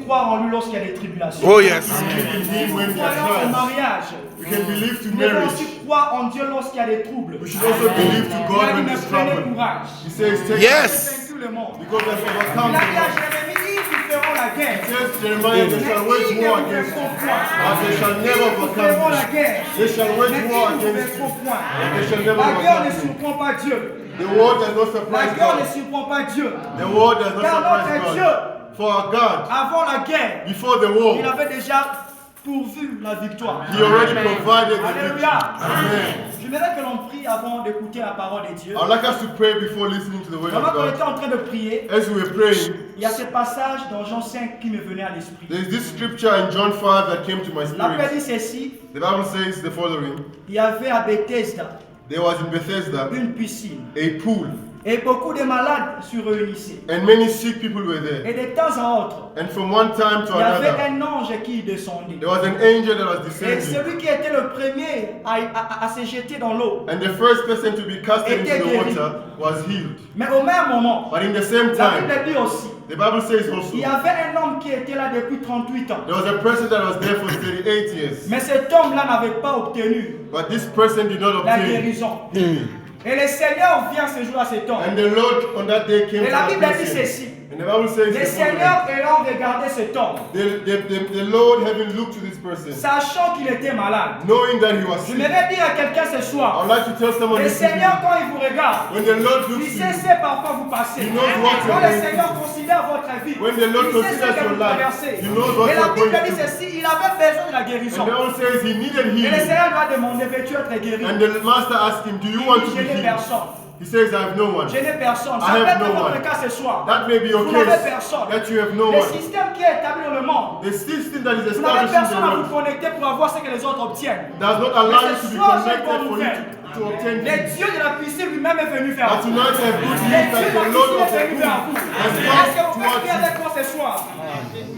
croire en lui lorsqu'il y a des tribulations. Oh yes. Nous croyons au mariage. We can believe to Nous devons marriage. aussi croire en Dieu lorsqu'il y a des troubles. We should also believe to God when there's Prenez trouble. courage. He says, take Yes. Vaincu le monde. because there's Il overcome a the dit à world. Jérémie, ils feront la guerre. Says Jeremiah, they shall wage war against you, and they shall never Ils overcome feront la you. guerre. They shall wage Mais war ils ne against you, vaincront point. and they shall never La guerre ne overcome you. surprend pas Dieu. The war does not La surprise guerre ne God. surprend pas Dieu. The war does not Car notre surprise Dieu, God. For our God, avant la guerre, before the il war, avait déjà pourvu la victoire. He already provided the victory. Alléluia. Amen. J'aimerais que l'on prie avant d'écouter la parole de Dieu. I'd like us to pray before listening to the word Pendant of qu'on God. était en train de prier, As we were praying, il y a ce passage dans Jean 5 qui me venait à l'esprit. there's this scripture in John 5 that came to my La Bible spirit. dit ceci, The Bible says the following. il y avait à Bethesda There was in Bethesda une piscine a pool, et beaucoup de malades se réunissaient. and many sick people were there. Et de temps en autre, And from one time to il y avait another, un ange qui descendait. there was an angel that was Et descending. celui qui était le premier à se jeter dans l'eau. And the first person to be cast into Était the guéri. water was healed. Mais au même moment, But in the same la time, Bible dit aussi, the Bible says also, il y avait un homme qui était là depuis 38 ans. there was a person that was there for 38 years. Mais cet homme-là n'avait pas obtenu But this person did not la obtain. guérison. Et le Seigneur vient ce jour à cet homme. And the Lord on that day came Et to la that Bible dit person. ceci. And the Bible says Le the following. Seigneur ayant regardé cet homme, The Lord having looked to this person, sachant qu'il était malade. knowing that he was Je sick. voudrais dire à quelqu'un ce I soir, would like to tell someone le this evening, Seigneur quand il vous regarde, when the Lord il looks to sait you, ce par quoi vous passez. He knows what you're Quand le going Seigneur through. considère votre vie, When the Lord il sait ce considers que your vous life, traversez. He knows what Et la you're Bible going dit through. ceci, il avait besoin de la And guérison. the Lord says he needed Et le healing. Seigneur lui a demandé, veux-tu être guéri? And the master asked him, do you want to Je be n'ai healed? personne. He says, I have no one. Je n'ai personne. I Ça peut have être no votre one. cas ce soir. That may be your Vous n'avez case, personne. that you have no Le one. système qui est établi dans le monde, The system that is vous n'avez established in personne the à vous world connecter pour avoir ce que les autres obtiennent. does not allow you to be soir, j'ai connected bonne for you nouvelle. to obtain Le healing. Dieu de la piscine lui-même est venu vers But vous. tonight I have good Le news Dieu that de la the Lord piscine of est the venu pool vers vous. has Est-ce que come vous pouvez towards prier you. avec moi ce soir?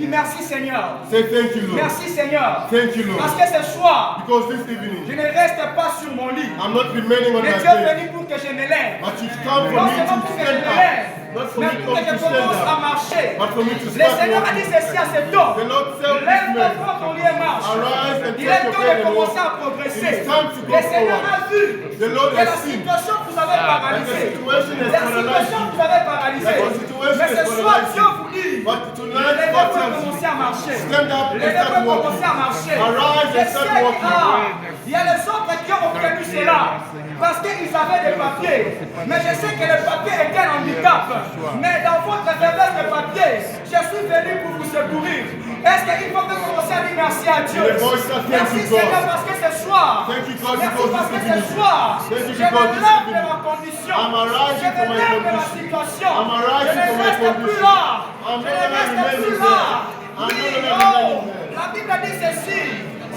Dis merci Seigneur. Say thank you, Lord. Merci Seigneur. Thank you, Parce Lord. que ce soir, Because this je evening, ne reste pas sur mon lit. I'm not remaining on Le my Dieu est bed, venu pour que je me lève. but you've come for Non me seulement to pour que je stand me lève, up. Not for mais me pour que je to stand commence à up, marcher. but for me to Le start Seigneur a dit walking. ceci à cet homme. The Lord said this Lève-toi, man, prends ton lit et marche. arise and Il take est your temps bed de and commencer walk. à progresser. It is time to go Le Seigneur forward. a vu The Lord que la has seen situation que vous avez that the paralysée. situation has La paralyzed situation you. que vous avez paralysée. That the situation Mais has ce soir, paralyzed Dieu you. vous dit, But tonight, levez-vous God et tells you, commencez à marcher. stand up and Levez-vous start et commencez walking. à marcher. Arise Je and start sais qu'il walking. y a les autres qui ont obtenu cela parce qu'ils avaient des papiers. Mais je sais que les papiers étaient un handicap. Mais dans votre faiblesse de papier, je suis venu pour vous secourir. Est-ce qu'il faut que vous commenciez à dire merci à Dieu? Merci Seigneur parce que ce soir, Thank you, God, merci because parce que this ce evening, soir, Thank you, je me because this lève de evening, ma condition. I'm arising Je me from my lève de la condition. situation. I'm Je arising ne from my reste plus condition. là. I'm Je no ne longer reste plus remaining là. there. I'm Oui, no longer oh, remaining there. la Bible dit ceci.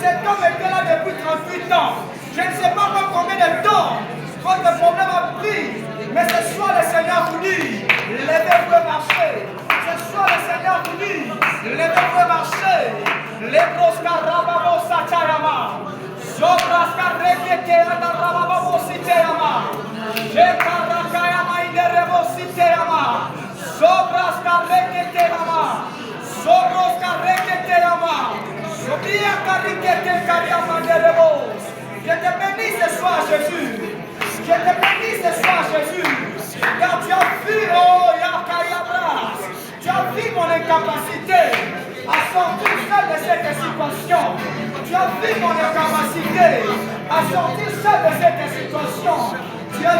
Cet homme était là depuis 38 ans. Je ne sais pas combien de temps votre problème a pris. Mais ce soir, le Seigneur vous dit, levez-vous et marchez. Ce soir, le Seigneur vous dit, levez-vous et marchez. Les proscarababo satayama. Sobrascareketeana rababo siteyama. Jekarakayama inderebo siteyama. Sobrascareketeama. Sobrascareketeama. Sobria karikete kariama derebo. Je te bénis ce soir, Jésus. Je te bénis ce soir, Jésus. Car tu as vu, oh Yakayabras, tu as vu mon incapacité à sortir seul de cette situation. Tu as vu mon incapacité à sortir seul de cette situation. Tu es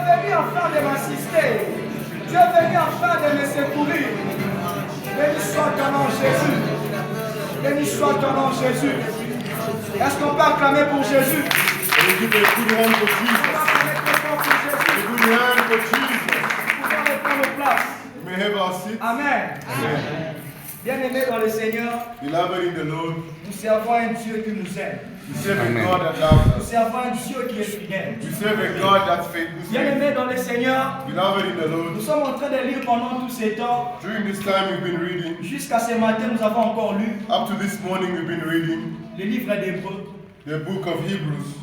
venu afin de m'assister. Tu es venu afin de me secourir. Béni soit ton nom, Jésus. Béni soit ton nom, Jésus. Est-ce qu'on peut acclamer pour Jésus? Can you give a good hand for On Jesus? va acclamer très fort pour A Jésus. good hand for Jesus. Nous pouvons reprendre place. We may have our seat. Amen. Amen. Bien-aimés dans le Seigneur, Beloved in the Lord, nous servons un Dieu qui nous aime. we serve a Amen. God that loves Nous us. servons un Dieu qui est fidèle. We serve a God that's faithful. Bien-aimés dans le Seigneur, Beloved in the nous Lord, sommes en train de lire pendant tout ce temps. during this time we've been reading, Jusqu'à ce matin, nous avons encore lu up to this morning we've been reading le livre d'Hébreux. the book of Hebrews.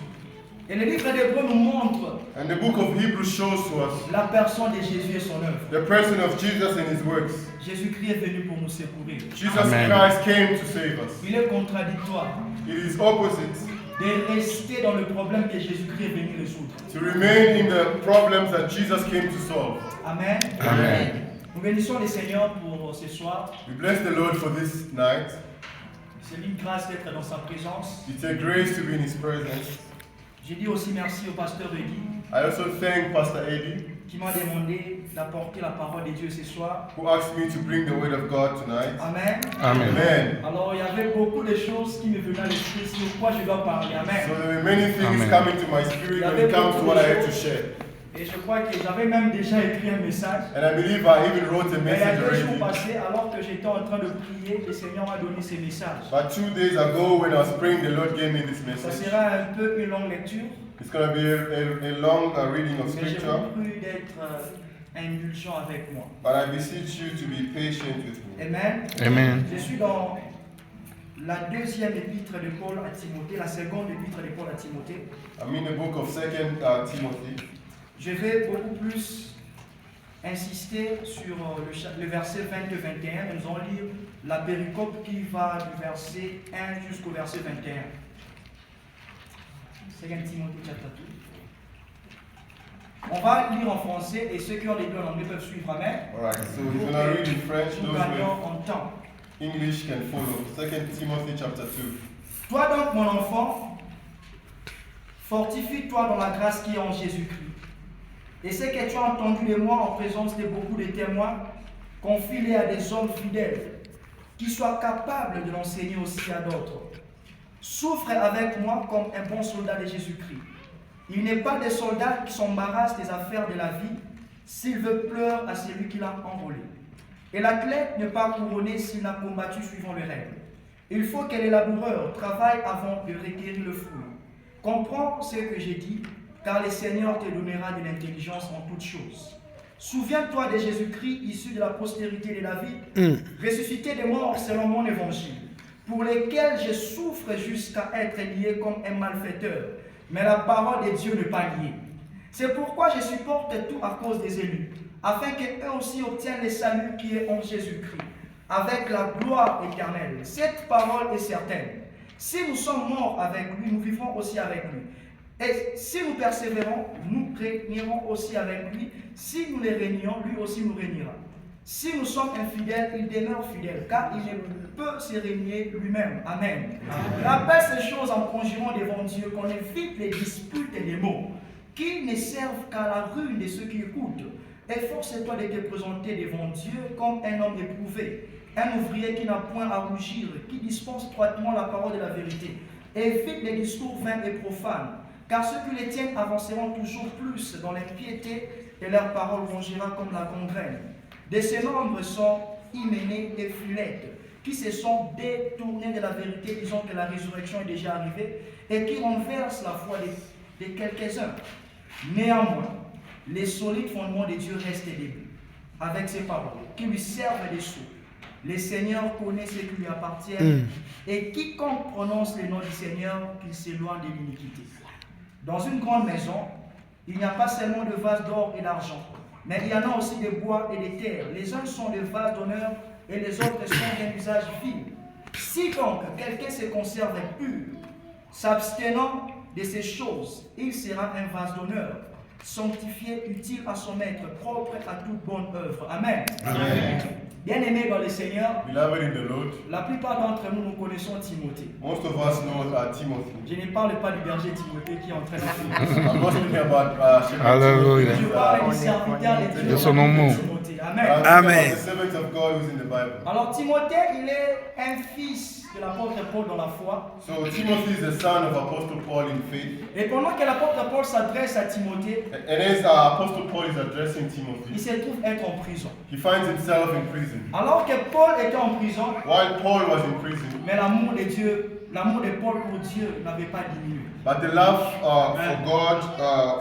Et le livre d'Hébreux nous montre And the book of Hebrews shows to us la personne de Jésus et son œuvre. the person of Jesus and his works. Jésus-Christ est venu pour nous secourir. Jesus Amen. Christ came to save us. Il est contradictoire It is opposite de rester dans le problème que Jésus-Christ est venu résoudre. to remain in the problems that Jesus came to solve. Amen. Amen. Nous bénissons le Seigneur pour ce soir. We bless the Lord for this night. C'est une grâce d'être dans sa présence. It's a grace to be in his presence. Je dis aussi merci au pasteur Eddie I also thank Pastor Eddie, qui m'a demandé d'apporter la parole de Dieu ce soir. who asked me to bring the word of God tonight. Amen. Amen. Amen. Alors il y avait beaucoup de choses qui me venaient à l'esprit sur quoi je dois parler. So Amen. there were many things Amen. coming to my spirit when it comes to what I had to share. Et je crois que j'avais même déjà écrit un message. And I believe I even wrote a Mais il y a message 2 jours already. passés, alors que j'étais en train de prier, le Seigneur m'a donné ces messages. But 2 days ago when I was praying, the Lord gave me this Ça message. sera un peu une longue lecture, It's going to be a long reading of mais je scripture. vous prie d'être indulgent avec moi. But I beseech you to be patient with me. Amen. Amen. Je suis dans la 2e épître de Paul à Timothée, la 2e épître de Paul à Timothée. I'm in the book of 2 Timothy. Je vais beaucoup plus insister sur le verset 22-21. Nous allons lire la péricope qui va du verset 1 jusqu'au verset 21. 2 Timothée chapitre 2. On va lire en français et ceux qui ont les deux en anglais peuvent suivre. Amen. Alright, so he's going to read in French. Nous Those gagnons with en temps. English can follow. 2 Timothy chapter 2. Toi donc, mon enfant, fortifie-toi dans la grâce qui est en Jésus-Christ. Et ce que tu as entendu de moi en présence de beaucoup de témoins, confie-les à des hommes fidèles, qui soient capables de l'enseigner aussi à d'autres. Souffre avec moi comme un bon soldat de Jésus-Christ. Il n'est pas des soldats qui s'embarrassent des affaires de la vie s'il veut pleurer à celui qui l'a enrôlé. Et l'athlète n'est pas couronné s'il n'a combattu suivant les règles. Il faut que les laboureurs travaillent avant de requérir le fruit. Comprends ce que j'ai dit, car le Seigneur te donnera de l'intelligence en toutes choses. Souviens-toi de Jésus-Christ, issu de la postérité de David, ressuscité des morts selon mon évangile, pour lesquels je souffre jusqu'à être lié comme un malfaiteur. Mais la parole de Dieu n'est pas liée. C'est pourquoi je supporte tout à cause des élus, afin qu'eux aussi obtiennent le salut qui est en Jésus-Christ, avec la gloire éternelle. Cette parole est certaine. Si nous sommes morts avec lui, nous vivrons aussi avec lui. Et si nous persévérons, nous régnerons aussi avec lui. Si nous les régnons, lui aussi nous régnera. Si nous sommes infidèles, il demeure fidèle, car il ne peut se régner lui-même. Amen. Rappelle ces choses en conjurant devant Dieu, qu'on évite les disputes et les mots, qui ne servent qu'à la ruine de ceux qui écoutent. Efforce-toi de te présenter devant Dieu comme un homme éprouvé, un ouvrier qui n'a point à rougir, qui dispense droitement la parole de la vérité. Évite les discours vains et profanes, car ceux qui les tiennent avanceront toujours plus dans l'impiété et leur parole rongira comme la gangrène. De ces nombres sont Hyménée et Philette, qui se sont détournés de la vérité, disant que la résurrection est déjà arrivée, et qui renversent la foi de quelques-uns. Néanmoins, les solides fondements de Dieu restent debout, avec ses paroles, qui lui servent de sceaux. Le Seigneur connaît ce qui lui appartient, et quiconque prononce le nom du Seigneur, qu'il s'éloigne de l'iniquité. Dans une grande maison, il n'y a pas seulement de vases d'or et d'argent, mais il y en a aussi de bois et de terre. Les uns sont des vases d'honneur et les autres sont d'un usage vil. Si donc quelqu'un se conserve pur, s'abstenant de ces choses, il sera un vase d'honneur, sanctifié, utile à son maître, propre à toute bonne œuvre. Amen. Amen. Bien-aimés dans le Seigneur, Beloved in the Lord, la plupart d'entre nous, nous connaissons Timothée. most of us know Timothy. Je ne parle pas du berger Timothée qui est en train de I'm not speaking about Shepherd Hallelujah. Je parle du serviteur de Dieu, De son nom. Timothée. Amen. I'm Amen. speaking about the servant of God who's in the Bible. Alors Timothée, il est un fils de l'apôtre Paul dans la foi. So Timothy is the son of Apostle Paul in faith. Et pendant que l'apôtre Paul s'adresse à Timothée, And as Apostle Paul is addressing il Timothy, se trouve être en prison. he finds himself in prison. Alors que Paul était en prison, While Paul was in prison, mais l'amour de Dieu, l'amour de Paul pour Dieu n'avait pas diminué. but the love for God,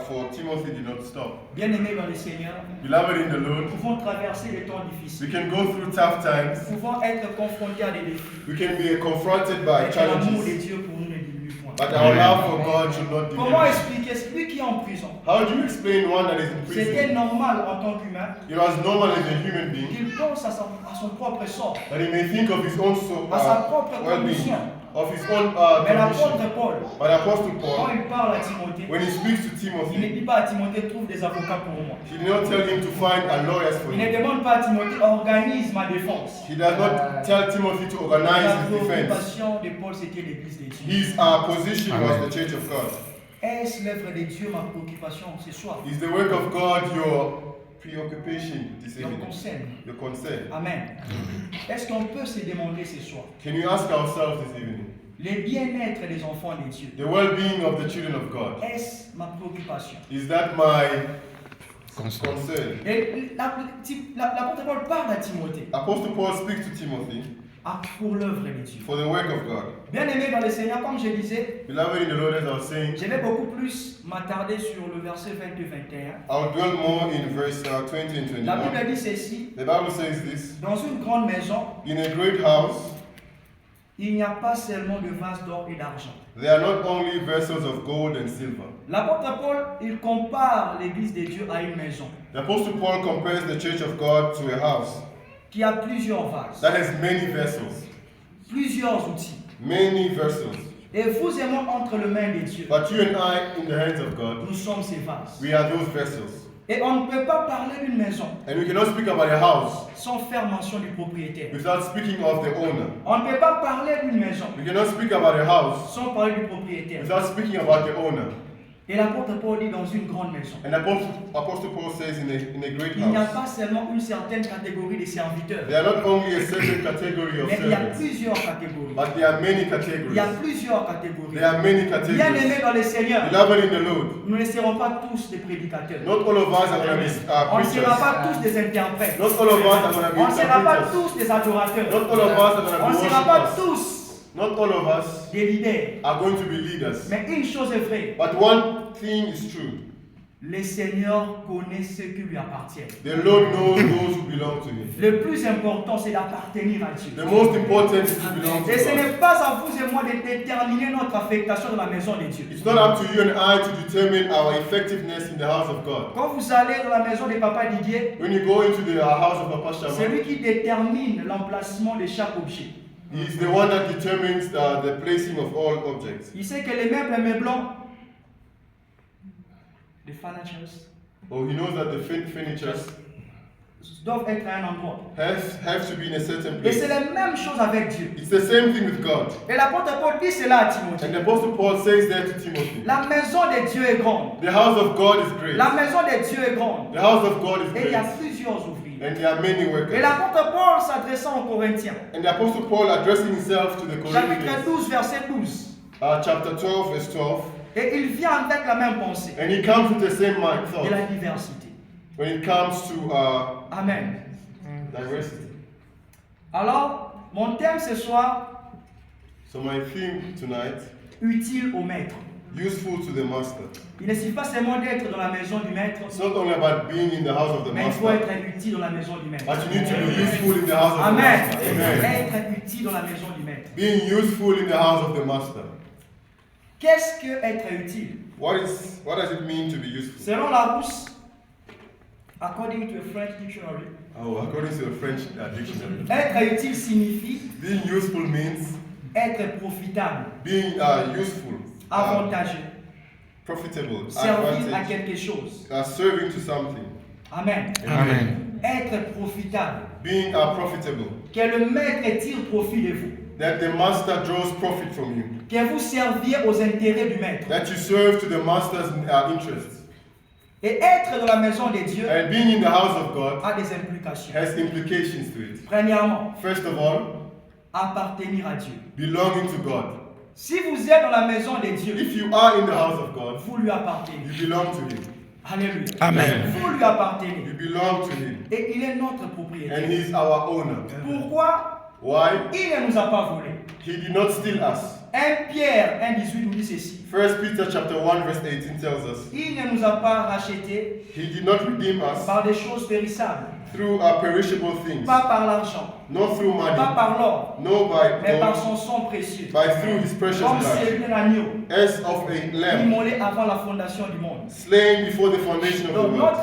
for Timothy did not stop. Bien-aimés dans le Seigneur, Beloved in the Lord, nous pouvons traverser des temps we difficiles. can go through tough times. Nous pouvons être confrontés à des défis. We can be confronted by Mais que l'amour de challenges. Dieu pour nous ne diminue point. But our love for God should not Comment diminish. expliquer celui qui est en prison? How do you explain one that is in C'était prison? normal en tant qu'humain It was normal as a human being qu'il pense à son propre sort, that he may think of his own soul, à sa propre well-being, condition. of his own Mais l'apôtre condition. Paul, But Apostle quand Paul, il parle à Timothée, when he speaks to il ne Timothy, dit pas à Timothée, trouve des avocats pour moi. he did not tell him to find a lawyer for Il ne him. demande pas à Timothée, organise ma défense. He does not tell Timothy to organize La his defense. préoccupation de Paul, c'était l'église des dieux. His position was the church of God. Est-ce l'œuvre de Dieu ma préoccupation ce soir? Is the work of God your preoccupation this Your evening? concern. Your concern? Amen. Est-ce qu'on peut se demander ce soir Can you ask ourselves this evening? le bien-être des enfants de Dieu? The well-being of the children of God. Est-ce ma préoccupation? Is that my concern? Et l'apôtre Paul parle à Timothée Apostle Paul speaks to Timothy pour l'œuvre de Dieu. for the work of God. Bien aimé dans le Seigneur, comme je disais, Beloved in the Lord, as I was saying, je vais beaucoup plus m'attarder sur le verset 22-21. I'll dwell more in verse 20 and La 21. Bible dit ceci: The Bible says this: dans une grande maison, in a great house, il n'y a pas seulement de vases d'or et d'argent. there are not only vessels of gold and silver. L'apôtre Paul, il compare l'église de Dieu à une maison The Apostle Paul compares the church of God to a house qui a plusieurs vases, that has many vessels. plusieurs outils. Many vessels. Et vous et moi, entre les mains de Dieu, But you and I, in the hands of God, nous sommes ces vases. we are those vessels. Et on ne peut pas parler d'une maison And we cannot speak about a house sans faire mention du propriétaire. without speaking of the owner. On ne peut pas parler d'une maison We cannot speak about a house sans parler du propriétaire. without speaking about the owner. Et l'apôtre Paul dit dans une grande maison, And Apostle Paul says in a great il n'y a house, pas seulement une certaine catégorie de serviteurs, there are not only a certain category of mais il y a servants, plusieurs catégories. but there are many Il y a categories. plusieurs catégories. There are many Bien aimés categories. dans le Seigneur, Beloved in the Lord, nous ne serons pas tous des prédicateurs. not all of us are going to be On ne sera preachers. pas tous des interprètes. Not all of us are going to be On ne sera pas interpreters. tous des adorateurs. Not all of us are going On ne to be sera pas worshipers. tous Not all of us des leaders. are going to be leaders. Mais une chose est vraie, But one thing is true. le Seigneur connaît ceux qui lui appartiennent. The Lord knows those who belong to Him. Le plus important, c'est d'appartenir à Dieu. The most important is to belong to Et ce God. n'est pas à vous et moi de déterminer notre affectation dans la maison de Dieu. It's not up to you and I to determine our effectiveness in the house of God. Quand vous allez dans la maison de Papa Didier, When you go into the house of Papa c'est Shaman, lui qui détermine l'emplacement de chaque objet. He's the one that determines the placing of all objects. Il sait que les meubles meublants, les furnitures, Or he knows that the furniture doivent être à un endroit. have to be in a certain Et c'est place. la même chose avec Dieu. It's the same thing with God. Et l'apôtre Paul dit cela à Timothée. And the Apostle Paul says that to Timothy. La maison de Dieu est grande. The house of God is great. La maison de Dieu est grande. The house of God is Et il y a great. plusieurs ouvriers. And there are many Et workers. l'apôtre Paul s'adressant aux Corinthiens, And the Apostle Paul addressing himself to the chapitre Corinthians, 12, verset 12. chapter 12, verse 12, Et il vient avec la même pensée and he comes with the same mind de thought la diversité. when it comes to Amen. diversity. Alors, mon thème ce soir, So my theme tonight, utile au maître. useful to the master. Il ne suffit pas seulement d'être dans la maison du maître, It's not only about being in the house of the mais il faut master, être utile dans la maison du maître. but you need to be useful in the house of the Amen. master. Amen. Être utile dans la maison du maître. Being useful in the house of the master. Qu'est-ce que être utile? What does it mean to be useful? Selon Larousse, according to a French dictionary, Oh, according to the French dictionary, être utile signifie being useful means être profitable, being useful, avantageux, profitable, servir à advantage, quelque chose. serving to something. Amen. Amen. Être profitable. Being profitable, Que le maître tire profit de vous. that the master draws profit from you, Que vous serviez aux intérêts du maître. that you serve to the master's interests. Et être dans la maison de Dieu And being in the house of God a des implications. has implications to it. Premièrement, First of all, appartenir à Dieu. belonging to God. Si vous êtes dans la maison de Dieu, If you are in the house of God, vous lui appartenez. you belong to Him. Alléluia. Amen. Vous lui appartenez. You belong to Him. Et il est notre And propriétaire. He's our owner. Pourquoi? Why? Il ne nous a pas volé. He did not steal us. 1 Pierre 1,18 nous dit ceci. 1 Peter chapter 1 verse 18 tells us, Il ne nous a pas rachetés He did not redeem us par des choses périssables, through perishable things, pas par l'argent, not through money, pas par l'or, no mais by par gold, son sang précieux. but through his precious Comme blood, c'est un agneau, as of a lamb, immolé avant la fondation du monde. slain before the foundation of the Donc world.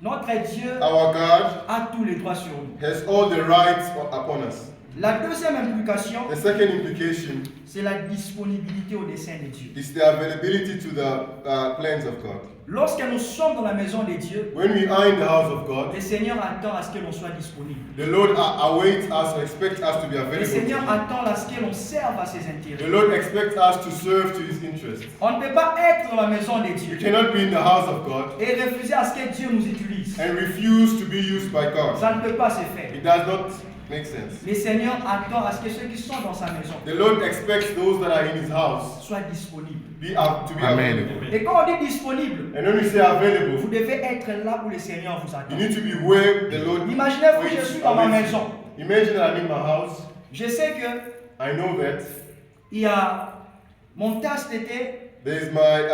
notre Dieu Our God a tous les droits sur nous. has all the rights upon us. La deuxième implication, The second implication c'est la disponibilité au dessein de Dieu. is the availability to the plans of God. Lorsque nous sommes dans la maison de Dieu, When we are in the house of God, le Seigneur attend à ce que l'on soit disponible. the Lord awaits us or expects us to be Le available to Seigneur Him. attend à ce que l'on serve à ses The intérêts. Lord expects us to serve to His interests. On ne peut pas être dans la maison de We Dieu cannot be in the house of God et refuser à ce que Dieu nous utilise. and refuse to be used by God. Ça ne peut pas se faire. It does not make sense. Le Seigneur attend à ce que ceux qui sont dans sa maison The Lord expects those that are in His house soient disponibles. to be Amen. available. Et quand on dit disponible, And when we say available, vous devez être là où le Seigneur vous you attend. need to be where the Lord Imaginez-vous, je suis dans ma awaits maison. you. Imagine that I'm in my house. Je sais que I know that il y a mon tasse de thé there's my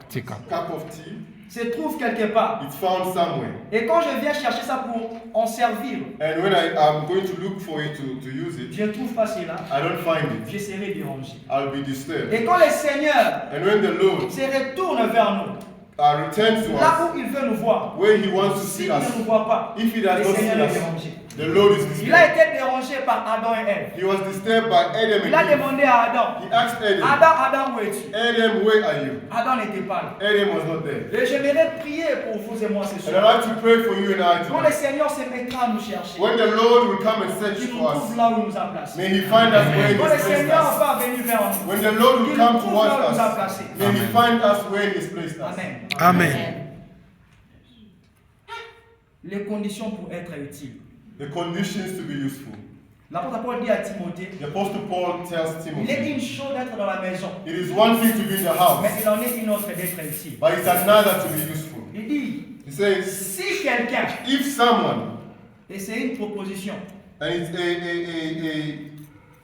Tika. cup of tea. se trouve quelque part. It's found somewhere. Et quand je viens chercher ça pour en servir, And when I'm going to look for it to use it, je ne trouve pas cela. I don't find it. Je serai dérangé. I'll be disturbed. Et quand le Seigneur And when the Lord se retourne vers nous, returns to là us, où il veut nous voir, where He wants to see s'il ne us, nous voit pas, if He le does not see Seigneur est us, dérangé. the Lord is Il a disturbed. été dérangé par Adam et Ève. He was disturbed by Adam Il a and Eve. demandé à Adam, He asked Adam, Adam, où es-tu? Adam, where are you? Adam n'était pas là. Adam was not there. Et j'aimerais prier pour vous et moi ce And I'd soir. like to pray for you and I Quand le tonight. Seigneur se mettra à nous chercher, When the Lord will come and search qu'il nous for trouve us, là où il nous a placés. may He find us where He Quand has le placed Seigneur us. va venir vers nous, When the Lord will qu'il come nous trouve là où il towards nous a us, placés. may He Amen. find us where He has placed us. Amen. Amen. Les conditions pour être utile. The conditions to be useful. L'apôtre Paul dit à Timothée, The Apostle Paul tells il est Timothy, une chose d'être dans la maison, it is one thing to be in the mais house, il en est une autre d'être utile. but it's another to be useful. Il dit, He says, si quelqu'un, if someone, et c'est une proposition, and it's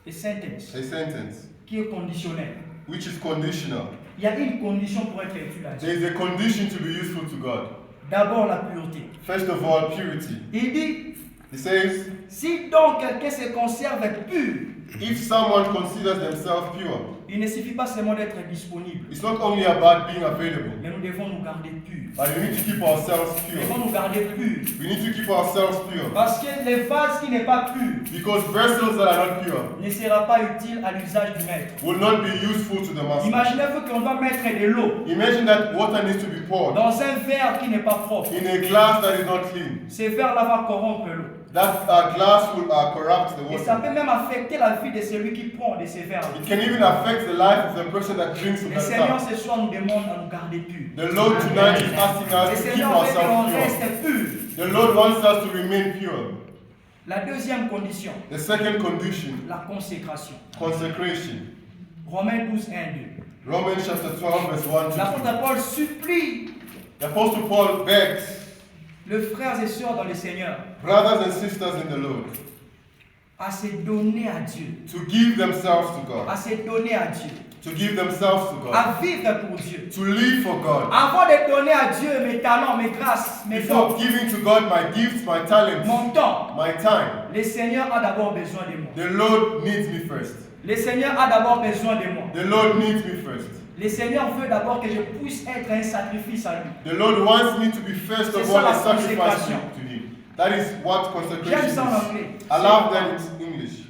a sentence, a sentence, qui est conditionnelle. which is conditional. Il y a une condition pour être utile à Dieu. There is a condition to be useful to God. D'abord la pureté. First of all, purity. Il dit, He says, si donc quelqu'un se conserve pur, if someone considers themselves pure, il ne suffit pas seulement d'être disponible, it's not only about being available, mais nous devons nous garder purs. but we need to keep ourselves Nous devons pure. nous garder purs. We need to keep ourselves pure. Parce que le vase qui n'est pas pur Because vessels that are not pure ne sera pas utile à l'usage du maître. will not be useful to the master. Imaginez-vous qu'on doit mettre de l'eau Imagine that water needs to be poured dans un verre qui n'est pas propre. in a glass that is not clean. Ce verre-là va corrompre l'eau. That glass will corrupt the Et ça water. peut même affecter la vie de celui qui prend de ces verres-là. It can even affect the life of the person that drinks from Le that Seigneur cup. ce soir nous demande à nous garder purs. The Lord tonight is asking Le us to keep Seigneur veut que l'on ourselves reste pur. pure. The Lord wants us to remain pure. La deuxième condition, The second condition, la consécration. consecration. Romains 12, 1, 2. Romans chapter 12, verse 1 to 2. L'apôtre Paul supplie The Apostle Paul begs, les frères et sœurs dans le Seigneur brothers and sisters in the Lord, à se donner à Dieu. to give themselves to God. À se donner à Dieu. To give themselves to God. À vivre pour Dieu. To live for God. Avant de donner à Dieu mes talents, mes grâces, mes Before dons, giving to God my gifts, my talents, mon temps, my time, le Seigneur a d'abord besoin de moi. the Lord needs me first. Le Seigneur a d'abord besoin de moi. The Lord needs me first. Le Seigneur veut d'abord que je puisse être un sacrifice à lui. The Lord wants me to be first C'est of ça all la a sacrifice consécration. to Him. That is what consecration J'aime ça en is. anglais. I love that it's English.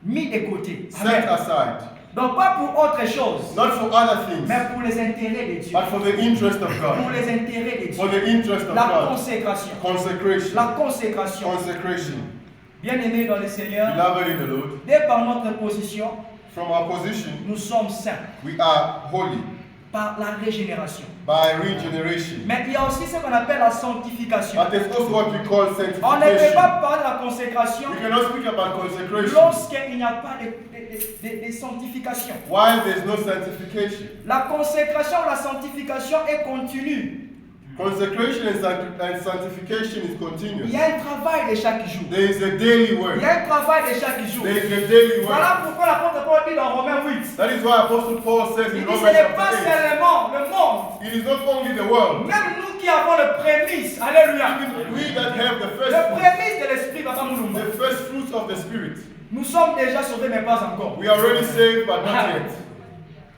Mis de côté. Set Amen. aside. Donc pas pour autre chose, Not for other things, mais pour les intérêts de Dieu. but for the interest of Pour God. les intérêts de For Dieu. the interest of La God. consécration. Consecration. La consécration. Consecration. Bien-aimés dans le Seigneur, Beloved in the Lord, dès par notre position, from our position, nous sommes saints we are holy par la régénération. by regeneration. Mais il y a aussi ce qu'on appelle la sanctification. But there's also what we call On ne peut sanctification. pas parler de la consécration We cannot speak about consecration lorsqu'il n'y a pas de sanctification. while there's no sanctification. La consécration ou la sanctification est continue. Consecration and sanctification is Il continuous. y a un travail de chaque jour. There is a daily Il work. y a un travail de chaque jour. There is a daily work. Voilà pourquoi l'apôtre Paul dit dans Romains 8. That is why Apostle Paul says Il in dit Romans ce n'est pas chapter 8, seulement le monde. it is not only the world. Même nous qui avons le prémisse, alléluia. Even we that have the Le first prémisse de l'esprit, Papa Mouloumba. the first fruits of the Spirit. Nous sommes déjà sauvés, mais pas encore. We are already saved, but not yet.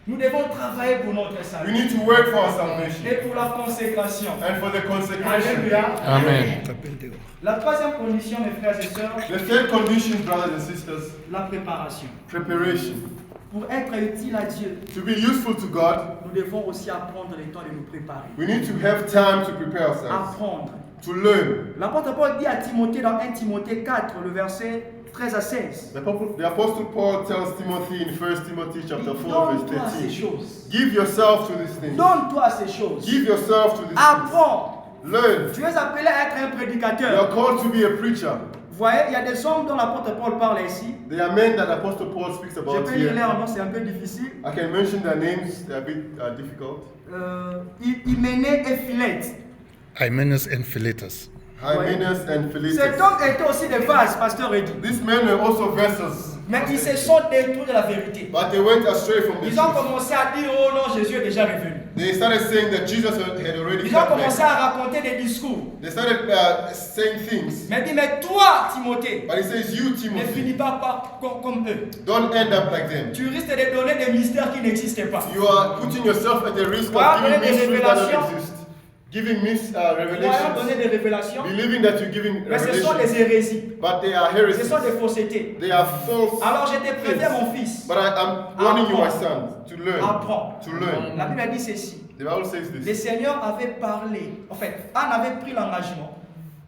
Nous devons travailler pour notre We salut need to work for our salvation et pour la consécration. and for the consecration. Alléluia. Amen. La troisième condition, mes frères et sœurs, The third condition, brothers and sisters, la préparation. preparation. Pour être utile à Dieu, To be useful to God, nous devons aussi apprendre le temps de nous préparer. we need to have time to prepare ourselves, Apprendre. to learn. L'apôtre Paul dit à Timothée dans 1 Timothée 4, le verset 13 à 16. The Apostle Paul tells Timothy in 1 Timothy chapter 4, verse Donne-toi à ces 13, choses. give yourself to these things. Donne-toi à ces choses. Give yourself to these things. Apprends. Learn. Tu es appelé à être un You prédicateur. are called to be a preacher. Vous voyez, il y a des hommes dont l'apôtre Paul parle ici. There are men that Apostle Paul speaks Je about peux lire here. leur nom, c'est un peu difficile. I can mention their names, they're a bit difficult. Hyménée et Philette. Hymenaeus and Philetus. Hymenaeus and Philetus. Cet homme était aussi des vases, pasteur Eddy. These men were also vessels, Mais ils se sont détournés de la vérité. but they went astray from the Ils ont truth. commencé à dire, oh non, Jésus est déjà revenu. They started saying that Jesus had already Ils ont come commencé back. à raconter des discours. They started saying things. Mais il dit, mais toi, Timothée, But he says, you, ne Timothy, finis pas comme eux. don't end up like them. Tu risques de donner des mystères qui n'existaient pas. You are putting yourself at the risk Voilà, of giving donner des mysteries that don't révélations. exist. Giving Voyons donner revelations, des révélations, believing that you're giving mais ce sont revelations, des hérésies, but they are ce heresies. sont des faussetés. They are false. Alors je te préviens, mon fils, But I'm warning you, my son, to learn. apprends. To learn. La Bible dit ceci. The Bible says Le this. Seigneur avait parlé, en fait, Anne avait pris l'engagement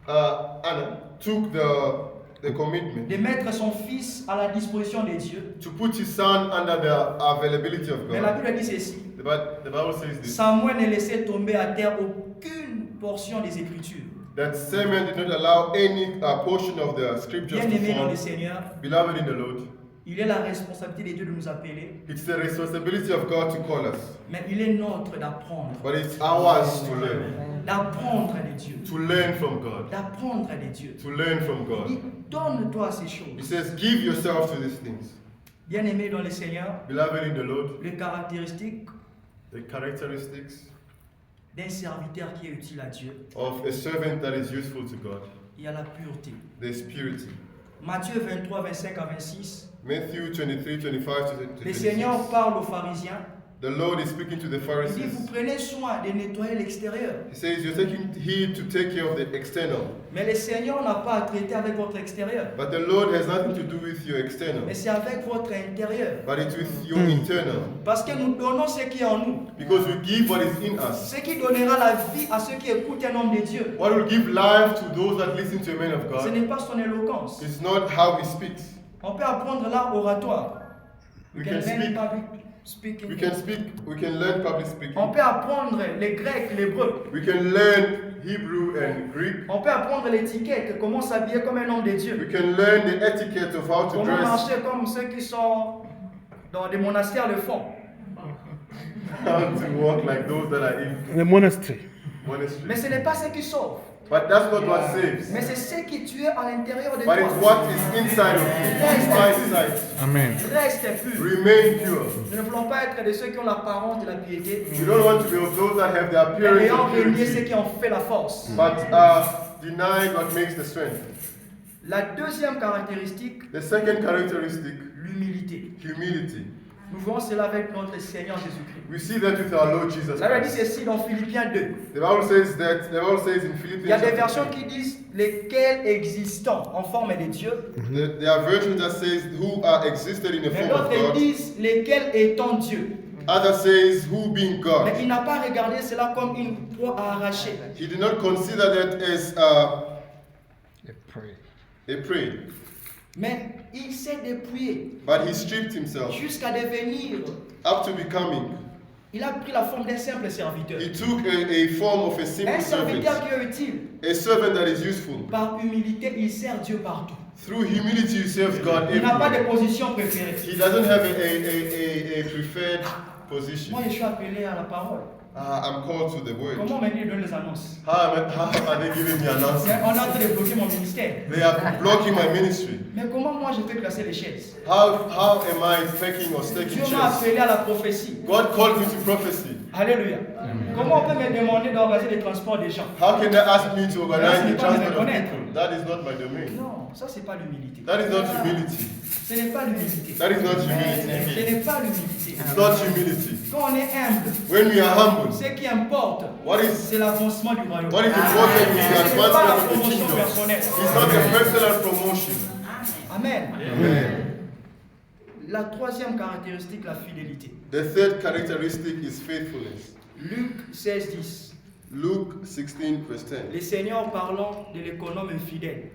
Anna took the commitment de mettre son fils à la disposition de Dieu. to put his son under the availability of Mais la God. Bible dit ceci. The Bible says this. Samuel ne laissait tomber à terre aucune portion des Écritures. That Samuel did not allow any portion of the scriptures Bien to aimé dans le fall. Seigneur, Beloved in the Lord, il est la responsabilité de Dieu de nous appeler, it's the responsibility of God to call us, mais il est notre d'apprendre. but it's ours to learn. D'apprendre de Dieu. To learn from God. D'apprendre de Dieu. To learn from Il God. dit, donne-toi ces He choses. says, give yourself to these things. Bien aimé dans le Seigneur, Beloved in the Lord, les caractéristiques the characteristics d'un serviteur qui est utile à Dieu, of a servant that is useful to God. il y a la pureté. There's purity. Matthieu 23, 25 à 26. Matthew 23, 25 to Le Seigneur 26. parle aux pharisiens. The Lord is speaking to the Il dit, Pharisees. vous prenez soin de nettoyer l'extérieur. He says, you're taking heed to take care of the external. Mais le Seigneur n'a pas à traiter avec votre extérieur. But the Lord has nothing to do with your external. Mais c'est avec votre intérieur. But it's with your internal. Parce que nous donnons ce qui est en nous. Because we give what is in us. Ce qui donnera la vie à ceux qui écoutent un homme de Dieu. What will give life to those that listen to a man of Ce God n'est pas son éloquence. is not how he speaks. On peut apprendre l'art oratoire. We can can learn speak. public speaking. We can learn public On speaking. peut apprendre les Grecs, l'hébreu. We can learn Hebrew and Greek. On peut apprendre l'étiquette, comment s'habiller comme un homme de We Dieu. can learn the etiquette of how to Comment dress. marcher comme ceux qui sont dans des monastères de fond. How to walk like those that are in In the monastery. Mais monastery. ce n'est pas ce qui sauve. But that's not what saves. Mais c'est ce qui tu es à l'intérieur de But it's toi. what is inside of you. Inside. Amen. Reste pur. Remain pure. Nous ne voulons pas être de ceux qui ont l'apparence de la piété. You don't want to be of those that have the Mais appearance ayant of renié ce purity, qui en fait la force. but denying what makes the strength. La deuxième caractéristique, The second characteristic, l'humilité. humility. Nous voyons cela avec notre Seigneur Jésus-Christ. We see that with our Lord Jesus La Bible dit Christ. ceci dans Philippiens 2. The Bible says in Il y a des Philippians, versions qui disent lesquels existants en forme de Dieu. there are versions that says who are existed in the Mais form of d'autres God. disent lesquels étant Dieu. Others says who being Mais God. il n'a pas regardé cela comme une proie à arracher. He did not consider that as Pray. a prey, Mais il s'est dépouillé but he stripped himself jusqu'à devenir. up to becoming. Il a pris la forme d'un simple serviteur. He took a form of a simple Un serviteur servant, qui est utile. a servant that is useful. Par humilité, il sert Dieu partout. Through humility, you serve God Il n'a pas de everywhere. position préférée. He doesn't have a preferred position. Moi, je suis appelé à la parole. I'm called to the word. Comment maintenant ils donnent les annonces? How are they giving me announcement? On est en train de bloquer mon ministère. They are blocking my ministry. Mais comment moi je peux classer les chaises? How am I taking or staking Dieu m'a chairs? appelé à la prophétie. God called me to prophecy. Alléluia. Comment on peut me demander d'organiser les transports des gens? How can they ask me to organize the transport of reconnaître. people? That is not my domain. Non, ça c'est pas l'humilité. That is not humility. Ce n'est pas l'humilité. That is not Ce humility. n'est pas l'humilité. It's not humility. Quand on est humble, When we are humble, ce qui importe, what is c'est l'avancement du royaume. important is the Ce n'est pas la advancement of the promotion kingdom. personnelle. It's not a personal promotion. Amen. Amen. La troisième caractéristique, la fidélité. The third characteristic is faithfulness. Luc 16:10. Luke 16 verse 10. Les seigneurs parlant de l'économe infidèle.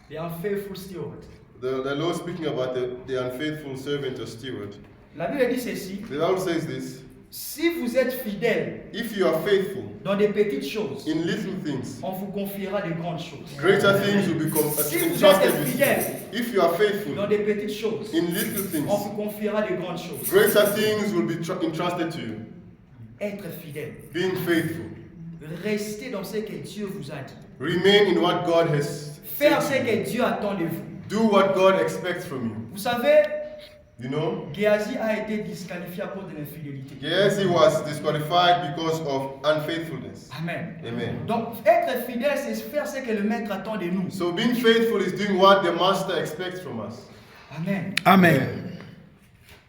The unfaithful steward. The Lord speaking about the unfaithful servant or steward. La Bible dit ceci. The Bible says this. Si vous êtes fidèle If you are faithful dans des petites choses, in little things, on vous confiera de grandes choses. greater things will become Si vous entrusted êtes with fidèle you. If you are faithful dans des petites choses, in little on things, vous confiera de grandes choses. greater things will be entrusted to you. Être fidèle. Being faithful. Restez dans ce que Dieu vous a dit. Remain in what God has Faire said ce to you. que Dieu attend de vous. Do what God expects from you. Vous savez, You know, Géasi a été disqualifié à cause de l'infidélité. Gehazi was disqualified because of unfaithfulness. Amen. Amen. Donc, être fidèle, c'est faire ce que le maître attend de nous. So being faithful is doing what the master expects from us. Amen. Amen.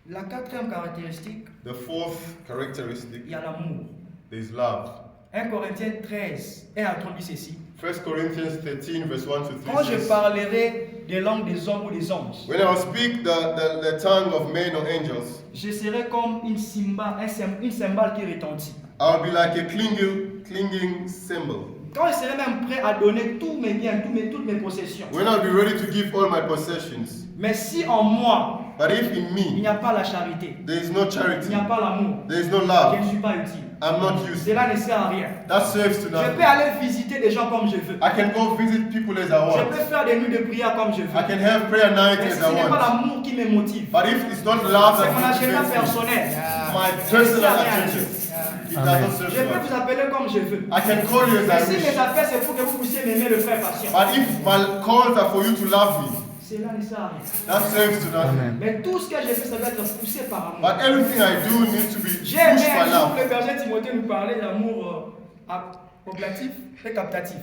La quatrième caractéristique, The fourth characteristic il y a l'amour. is love. 1 Corinthiens 13, 1 à 3 dit ceci. 1 Corinthians 13 verse 1 to 3 Quand je says, parlerai des langues des hommes ou des anges, when I will speak the tongue of men or angels, je serai comme une cymbale qui retentit. I will be like a clinging cymbal. Quand je serai même prêt à donner tous mes biens, toutes mes possessions. When I will be ready to give all my possessions. Mais si en moi, But if in il me n'y a pas la charité, there is no il charity, n'y a pas l'amour, there is no je ne love, suis pas utile. I'm not used. Cela ne sert à rien. That serves to Je nothing. peux aller visiter des gens comme je veux. I can go visit people as I Je want. peux faire des nuits de prière comme je I veux. can have prayer night Mais si as ce I n'est pas want. l'amour qui me motive, But if it's not love c'est mon that agenda motivates me, personnel. my personal agenda, it doesn't serve Je peux God. vous appeler comme je veux. I can call you as Mais I si mes wish. appels c'est pour que vous puissiez m'aimer le frère patient, But if my calls are for you to love me, cela ne sert à rien. that serves to nothing. Mais tout ce que je fais, ça doit être poussé par amour. But everything I do needs to be J'ai aimé pushed by un jour love. le berger Timothée nous parlait d'amour oblatif et captatif.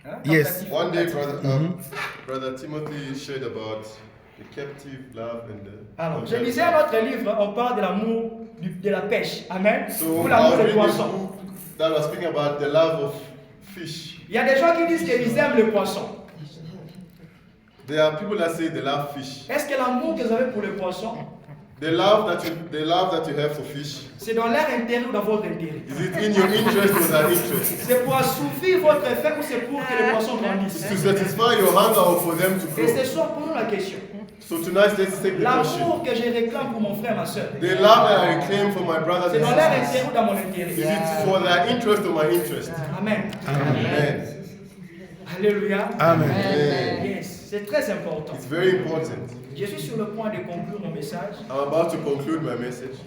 Hein, Yes. captatif, One day, captatif. Brother Timothy shared about the captive love and the. Alors, je lisais un autre livre, on parle de l'amour de la pêche. Amen. So Ou I l'amour was des reading this poissons. book that was speaking about the love of fish. Il y a des gens qui disent qu'ils aiment le poisson. There are people that say they love fish. Est-ce que l'amour que vous avez pour le poisson, The love that you have for fish, c'est dans leur intérêt ou dans votre intérêt? is it in your interest or their interest? C'est pour assouvir votre faim ou c'est pour que le poisson grandisse? Is to satisfy your hunger or for them to Et grow? ce soir, pour nous la question. So tonight, let's take the question. L'amour que je réclame pour mon frère, ma soeur, The love that I reclaim for my brothers c'est and dans leur sisters, intérêt ou dans mon is intérêt? it for their interest or my interest? Amen. Amen. Alléluia. Amen. Amen. Yes, c'est très important. It's very important. Je suis sur le point de conclure mon message. I'm about to conclude my message.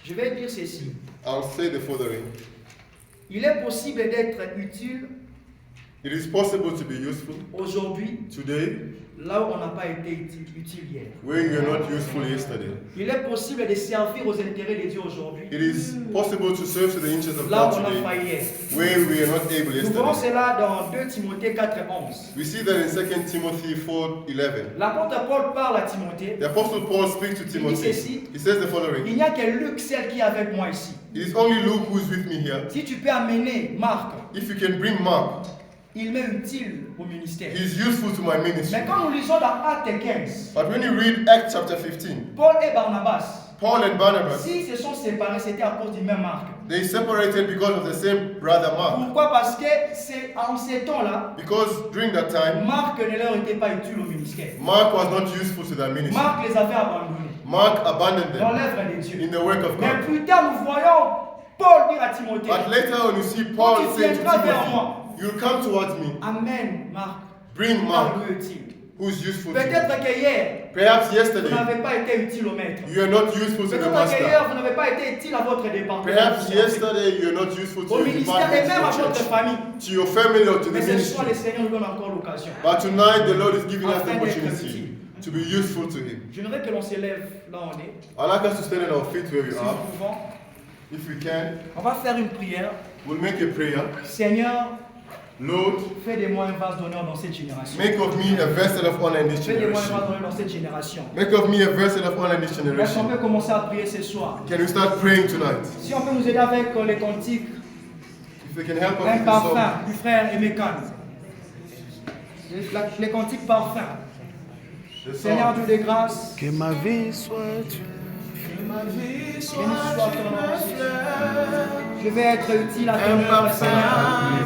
Je vais dire ceci. I'll say the following. Il est possible d'être utile It is possible to be useful aujourd'hui today là où on n'a pas été utile hier. when you're not useful yesterday. Il est possible de servir aux intérêts de Dieu aujourd'hui It is possible to serve to the interests of là où God on a today failli hier. where we are not able Nous voyons yesterday. cela dans 2 Timothée 4:11. We see that in 2 Timothy 4:11. L'apôtre Paul parle à Timothée. The Apostle Paul speaks to Timothy. He says the Il following. n'y a que Luc, celle qui est avec moi ici. It is only Luke who is with me here. Si tu peux amener Marc, If you can bring Mark, il m'est utile au ministère. he is useful to my ministry. Mais quand nous lisons dans Actes 15, But when you read Acts chapter 15, Paul et Barnabas, Paul and Barnabas, s'ils se sont séparés, c'était à cause du même Marc. they separated because of the same brother Mark. Pourquoi? Parce que c'est en ces temps-là, Because during that time, Marc ne leur était pas utile au ministère. Mark was not useful to their ministry. Marc les avait abandonnés Mark abandoned dans them l'œuvre de Dieu. in the work of Mais God. plus tard, nous voyons Paul dire à Timothée, But later on, you see Paul Quand tu saying to viendras vers Timothy, moi. you'll come towards me, Amène Marc, bring Mark, lui utile. who's useful to you. Peut-être que hier, Perhaps vous yesterday n'avez pas été utile au maître. you are not useful to the Peut-être que master. hier, vous n'avez pas été utile à votre département. Perhaps yesterday you are not useful to Au your ministère et department, même à to your votre church, famille. to your family or to Mais the ce soir, le ministry. Seigneur nous donne encore l'occasion. But tonight the Lord is giving us the Afin d'être opportunity to be useful to Him. J'aimerais que l'on s'élève là où on est. I'd like us to stand on our feet where we Si are. nous pouvons, If we can, on va faire une prière. we'll make a prayer. Seigneur, Lord, fais de moi un vase d'honneur dans cette génération. make of me a vessel of honor in this Fais de moi un generation. vase d'honneur dans cette génération. Make of me a vessel of honor in this Est-ce qu'on generation. peut commencer à prier ce soir? Can we start praying tonight? Si on peut nous aider avec les cantiques, If we can help us un with the song. parfum du frère Emekan. Les cantiques parfums. The Seigneur song. Dieu de grâce, Que ma vie soit tu. béni soit ton nom. Je vais être utile à ton œuvre, Seigneur.